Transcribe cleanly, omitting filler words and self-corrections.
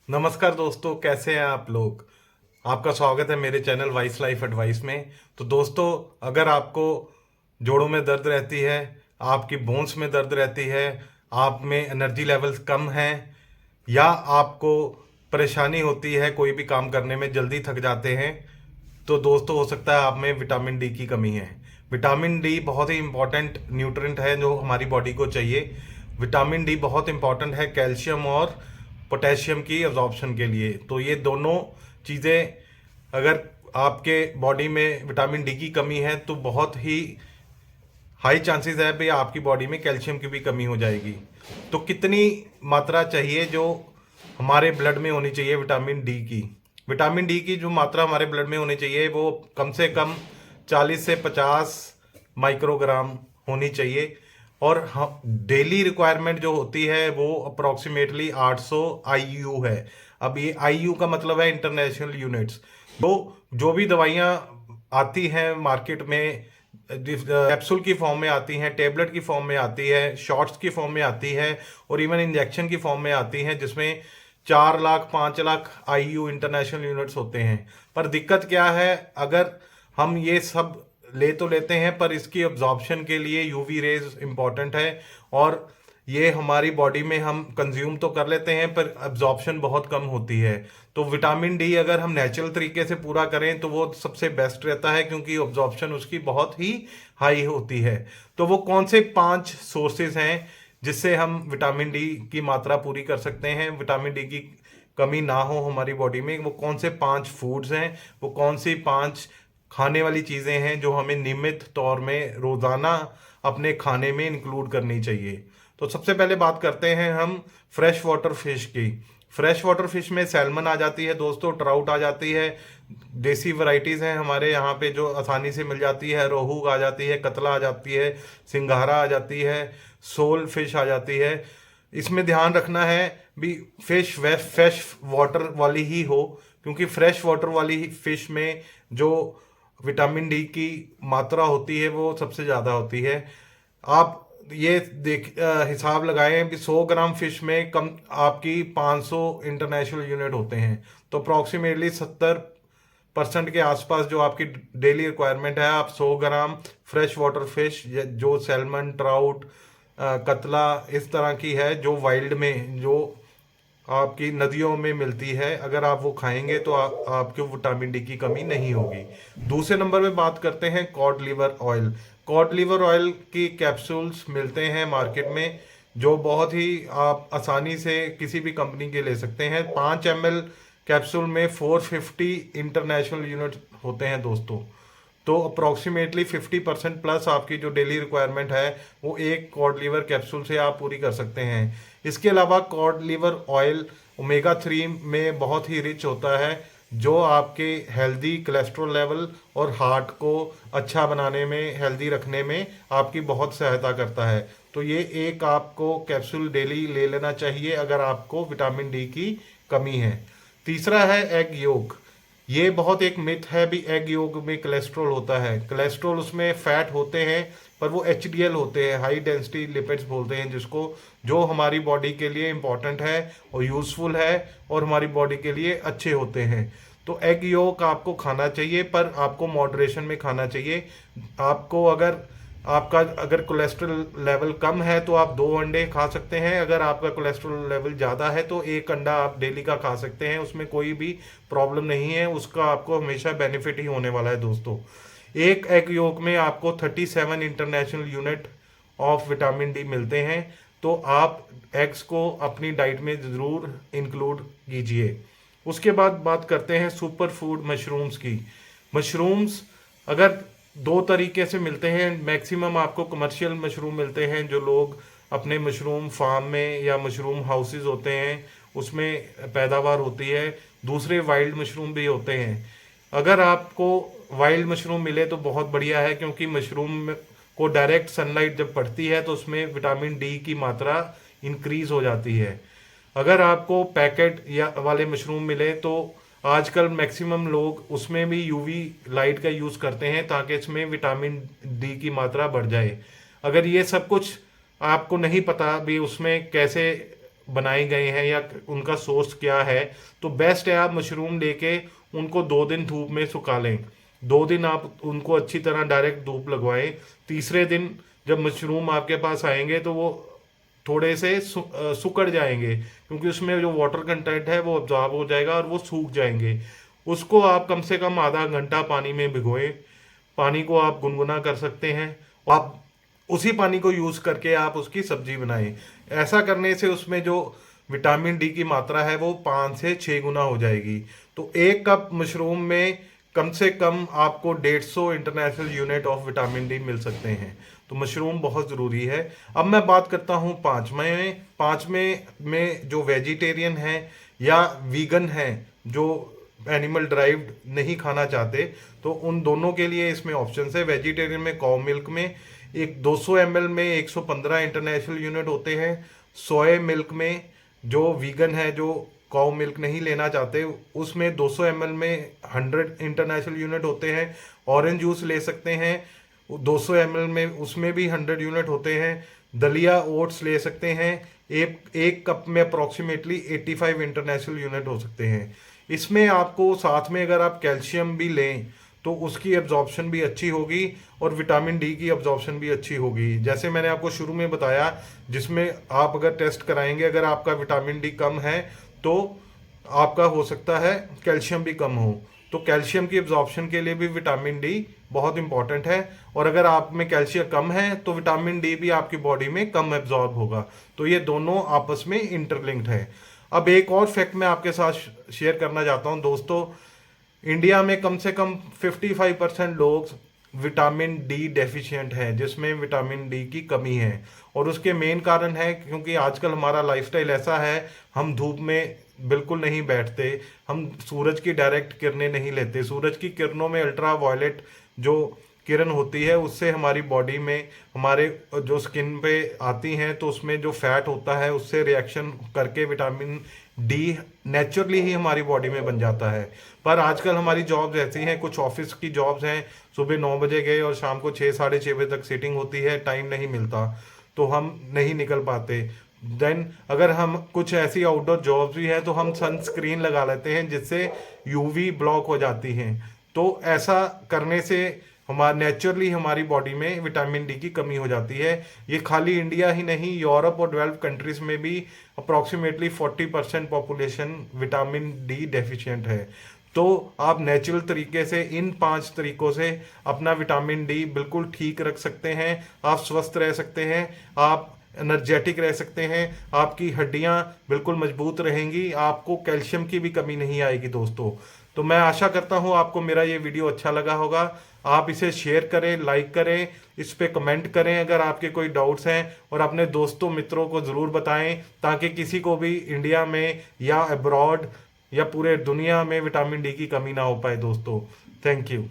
नमस्कार दोस्तों, कैसे हैं आप लोग। आपका स्वागत है मेरे चैनल वाइस लाइफ एडवाइस में। तो दोस्तों, अगर आपको जोड़ों में दर्द रहती है, आपकी बोन्स में दर्द रहती है, आप में एनर्जी लेवल्स कम हैं, या आपको परेशानी होती है कोई भी काम करने में, जल्दी थक जाते हैं, तो दोस्तों हो सकता है आप में विटामिन डी की कमी है। विटामिन डी बहुत ही इंपॉर्टेंट न्यूट्रिएंट है जो हमारी बॉडी को चाहिए। विटामिन डी बहुत इंपॉर्टेंट है कैल्शियम और पोटेशियम की एब्जॉर्प्शन के लिए। तो ये दोनों चीज़ें अगर आपके बॉडी में विटामिन डी की कमी है तो बहुत ही हाई चांसेस है भाई आपकी बॉडी में कैल्शियम की भी कमी हो जाएगी। तो कितनी मात्रा चाहिए जो हमारे ब्लड में होनी चाहिए विटामिन डी की। विटामिन डी की जो मात्रा हमारे ब्लड में होनी चाहिए वो कम से कम 40 से 50 माइक्रोग्राम होनी चाहिए। और डेली रिक्वायरमेंट जो होती है वो अप्रोक्सीमेटली 800 आईयू है। अब ये आईयू का मतलब है इंटरनेशनल यूनिट्स। तो जो भी दवाइयाँ आती हैं मार्केट में, कैप्सूल की फॉर्म में आती हैं, टेबलेट की फॉर्म में आती है, शॉट्स की फॉर्म में आती है, और इवन इंजेक्शन की फॉर्म में आती हैं, जिसमें 4 lakh 5 lakh IU international units होते हैं। पर दिक्कत क्या है, अगर हम ये सब ले तो लेते हैं पर इसकी अब्जॉर्प्शन के लिए यूवी रेज इंपॉर्टेंट है, और ये हमारी बॉडी में हम कंज्यूम तो कर लेते हैं पर अब्जॉर्प्शन बहुत कम होती है। तो विटामिन डी अगर हम नेचुरल तरीके से पूरा करें तो वो सबसे बेस्ट रहता है, क्योंकि अब्जॉर्प्शन उसकी बहुत ही हाई होती है। तो वो कौन से 5 सोर्सेज हैं जिससे हम विटामिन डी की मात्रा पूरी कर सकते हैं, विटामिन डी की कमी ना हो हमारी बॉडी में, वो कौन से 5 फूड्स हैं, वो कौन सी 5 खाने वाली चीज़ें हैं जो हमें नियमित तौर में रोज़ाना अपने खाने में इंक्लूड करनी चाहिए। तो सबसे पहले बात करते हैं हम फ्रेश वाटर फिश की। फ्रेश वाटर फिश में सैल्मन आ जाती है दोस्तों, ट्राउट आ जाती है, देसी वैरायटीज़ हैं हमारे यहाँ पे जो आसानी से मिल जाती है, रोहू आ जाती है, कतला आ जाती है, सिंघारा आ जाती है, सोल फिश आ जाती है। इसमें ध्यान रखना है भी फिश फ्रेश वाटर वाली ही हो, क्योंकि फ्रेश वाटर वाली फिश में जो विटामिन डी की मात्रा होती है वो सबसे ज़्यादा होती है। आप ये हिसाब लगाएं कि 100 ग्राम फिश में कम आपकी 500 इंटरनेशनल यूनिट होते हैं। तो अप्रॉक्सीमेटली 70% के आसपास जो आपकी डेली रिक्वायरमेंट है, आप 100 ग्राम फ्रेश वाटर फिश जो सैल्मन, ट्राउट, कतला इस तरह की है जो वाइल्ड में जो आपकी नदियों में मिलती है, अगर आप वो खाएंगे तो आपको विटामिन डी की कमी नहीं होगी। दूसरे नंबर पे बात करते हैं cod liver oil. Cod liver oil की कैप्सूल्स मिलते हैं मार्केट में जो बहुत ही आप आसानी से किसी भी कंपनी के ले सकते हैं। 5 ml कैप्सूल में 450 इंटरनेशनल यूनिट होते हैं दोस्तों। तो अप्रॉक्सीमेटली 50% प्लस आपकी जो डेली रिक्वायरमेंट है वो एक कॉड लीवर कैप्सूल से आप पूरी कर सकते हैं। इसके अलावा कॉड लीवर ऑयल ओमेगा 3 में बहुत ही रिच होता है, जो आपके हेल्दी कोलेस्ट्रॉल लेवल और हार्ट को अच्छा बनाने में, हेल्दी रखने में आपकी बहुत सहायता करता है। तो ये एक आपको कैप्सूल डेली ले लेना चाहिए अगर आपको विटामिन डी की कमी है। तीसरा है एग योक। ये बहुत एक मिथ है भी एग योग में कोलेस्ट्रॉल होता है। कोलेस्ट्रॉल उसमें फैट होते हैं पर वो एचडीएल होते हैं, हाई डेंसिटी लिपिड्स बोलते हैं जिसको, जो हमारी बॉडी के लिए इम्पॉर्टेंट है और यूज़फुल है और हमारी बॉडी के लिए अच्छे होते हैं। तो एग योक आपको खाना चाहिए पर आपको मॉडरेशन में खाना चाहिए। आपको अगर कोलेस्ट्रॉल लेवल कम है तो आप 2 अंडे खा सकते हैं, अगर आपका कोलेस्ट्रॉल लेवल ज़्यादा है तो एक अंडा आप डेली का खा सकते हैं, उसमें कोई भी प्रॉब्लम नहीं है, उसका आपको हमेशा बेनिफिट ही होने वाला है दोस्तों। एक एग योक में आपको 37 international unit of vitamin D मिलते हैं। तो आप एग्स को अपनी डाइट में ज़रूर इंक्लूड कीजिए। उसके बाद बात करते हैं सुपर फूड मशरूम्स की। मशरूम्स अगर 2 तरीके से मिलते हैं, मैक्सिमम आपको कमर्शियल मशरूम मिलते हैं जो लोग अपने मशरूम फार्म में या मशरूम हाउसेज होते हैं उसमें पैदावार होती है। दूसरे वाइल्ड मशरूम भी होते हैं। अगर आपको वाइल्ड मशरूम मिले तो बहुत बढ़िया है, क्योंकि मशरूम को डायरेक्ट सनलाइट जब पड़ती है तो उसमें विटामिन डी की मात्रा इंक्रीज हो जाती है। अगर आपको पैकेट या वाले मशरूम मिले तो आजकल मैक्सिमम लोग उसमें भी यूवी लाइट का यूज़ करते हैं ताकि इसमें विटामिन डी की मात्रा बढ़ जाए। अगर ये सब कुछ आपको नहीं पता भी उसमें कैसे बनाए गए हैं या उनका सोर्स क्या है, तो बेस्ट है आप मशरूम लेके उनको 2 दिन धूप में सुखा लें। 2 दिन आप उनको अच्छी तरह डायरेक्ट धूप लगवाएं। तीसरे दिन जब मशरूम आपके पास आएंगे तो वो थोड़े से सुकड़ जाएंगे, क्योंकि उसमें जो वाटर कंटेंट है वो अब्जॉर्ब हो जाएगा और वो सूख जाएंगे। उसको आप कम से कम आधा घंटा पानी में भिगोएं। पानी को आप गुनगुना कर सकते हैं। आप उसी पानी को यूज करके आप उसकी सब्जी बनाएं। ऐसा करने से उसमें जो विटामिन डी की मात्रा है वो 5 से 6 गुना हो जाएगी। तो 1 कप मशरूम में कम से कम आपको 150 international unit of vitamin D मिल सकते हैं। तो मशरूम बहुत ज़रूरी है। अब मैं बात करता हूँ पाँचवें में जो वेजिटेरियन है या वीगन है, जो एनिमल ड्राइव्ड नहीं खाना चाहते, तो उन दोनों के लिए इसमें ऑप्शन है। वेजिटेरियन में काउ मिल्क में एक 200 ml में 115 इंटरनेशनल यूनिट होते हैं। सोया मिल्क में, जो वीगन है, जो काउ मिल्क नहीं लेना चाहते, उसमें 200 ml में 100 इंटरनेशनल यूनिट होते हैं। ऑरेंज जूस ले सकते हैं 200 ml में, उसमें भी 100 यूनिट होते हैं। दलिया ओट्स ले सकते हैं, एक कप में अप्रॉक्सीमेटली 85 इंटरनेशनल यूनिट हो सकते हैं। इसमें आपको साथ में अगर आप कैल्शियम भी लें तो उसकी एब्जॉर्प्शन भी अच्छी होगी और विटामिन डी की एब्जॉर्प्शन भी अच्छी होगी। जैसे मैंने आपको शुरू में बताया, जिसमें आप अगर टेस्ट कराएंगे, अगर आपका विटामिन डी कम है तो आपका हो सकता है कैल्शियम भी कम हो। तो कैल्शियम की एब्जॉर्प्शन के लिए भी विटामिन डी बहुत इंपॉर्टेंट है। और अगर आप में कैल्शियम कम है तो विटामिन डी भी आपकी बॉडी में कम एब्जॉर्ब होगा। तो ये दोनों आपस में इंटरलिंक्ड है। अब एक और फैक्ट मैं आपके साथ शेयर करना चाहता हूँ दोस्तों। इंडिया में कम से कम 55% लोग विटामिन डी डेफिशिएंट हैं, जिसमें विटामिन डी की कमी है। और उसके मेन कारण है क्योंकि आजकल हमारा लाइफस्टाइल ऐसा है, हम धूप में बिल्कुल नहीं बैठते, हम सूरज की डायरेक्ट किरणें नहीं लेते। सूरज की किरणों में अल्ट्रा वायलेट जो किरण होती है, उससे हमारी बॉडी में, हमारे जो स्किन पे आती हैं, तो उसमें जो फैट होता है उससे रिएक्शन करके विटामिन डी नेचुरली ही हमारी बॉडी में बन जाता है। पर आजकल हमारी जॉब्स ऐसी हैं, कुछ ऑफिस की जॉब्स हैं, सुबह 9 बजे गए और शाम को 6 साढ़े 6 बजे तक सीटिंग होती है, टाइम नहीं मिलता, तो हम नहीं निकल पाते। देन अगर हम कुछ ऐसी आउटडोर जॉब्स भी हैं तो हम सनस्क्रीन लगा लेते हैं, जिससे यूवी ब्लॉक हो जाती हैं। तो ऐसा करने से हमारा नेचुरली हमारी बॉडी में विटामिन डी की कमी हो जाती है। ये खाली इंडिया ही नहीं, यूरोप और डेवलप्ड कंट्रीज में भी approximately 40% population vitamin D deficient है। तो आप नेचुरल तरीके से इन 5 तरीकों से अपना विटामिन डी बिल्कुल ठीक रख सकते हैं। आप स्वस्थ रह सकते हैं, आप एनर्जेटिक रह सकते हैं, आपकी हड्डियां बिल्कुल मजबूत रहेंगी, आपको कैल्शियम की भी कमी नहीं आएगी दोस्तों। तो मैं आशा करता हूं आपको मेरा ये वीडियो अच्छा लगा होगा। आप इसे शेयर करें, लाइक करें, इस पे कमेंट करें अगर आपके कोई डाउट्स हैं, और अपने दोस्तों मित्रों को ज़रूर बताएं, ताकि किसी को भी इंडिया में या अब्रॉड या पूरे दुनिया में विटामिन डी की कमी ना हो पाए दोस्तों। Thank you.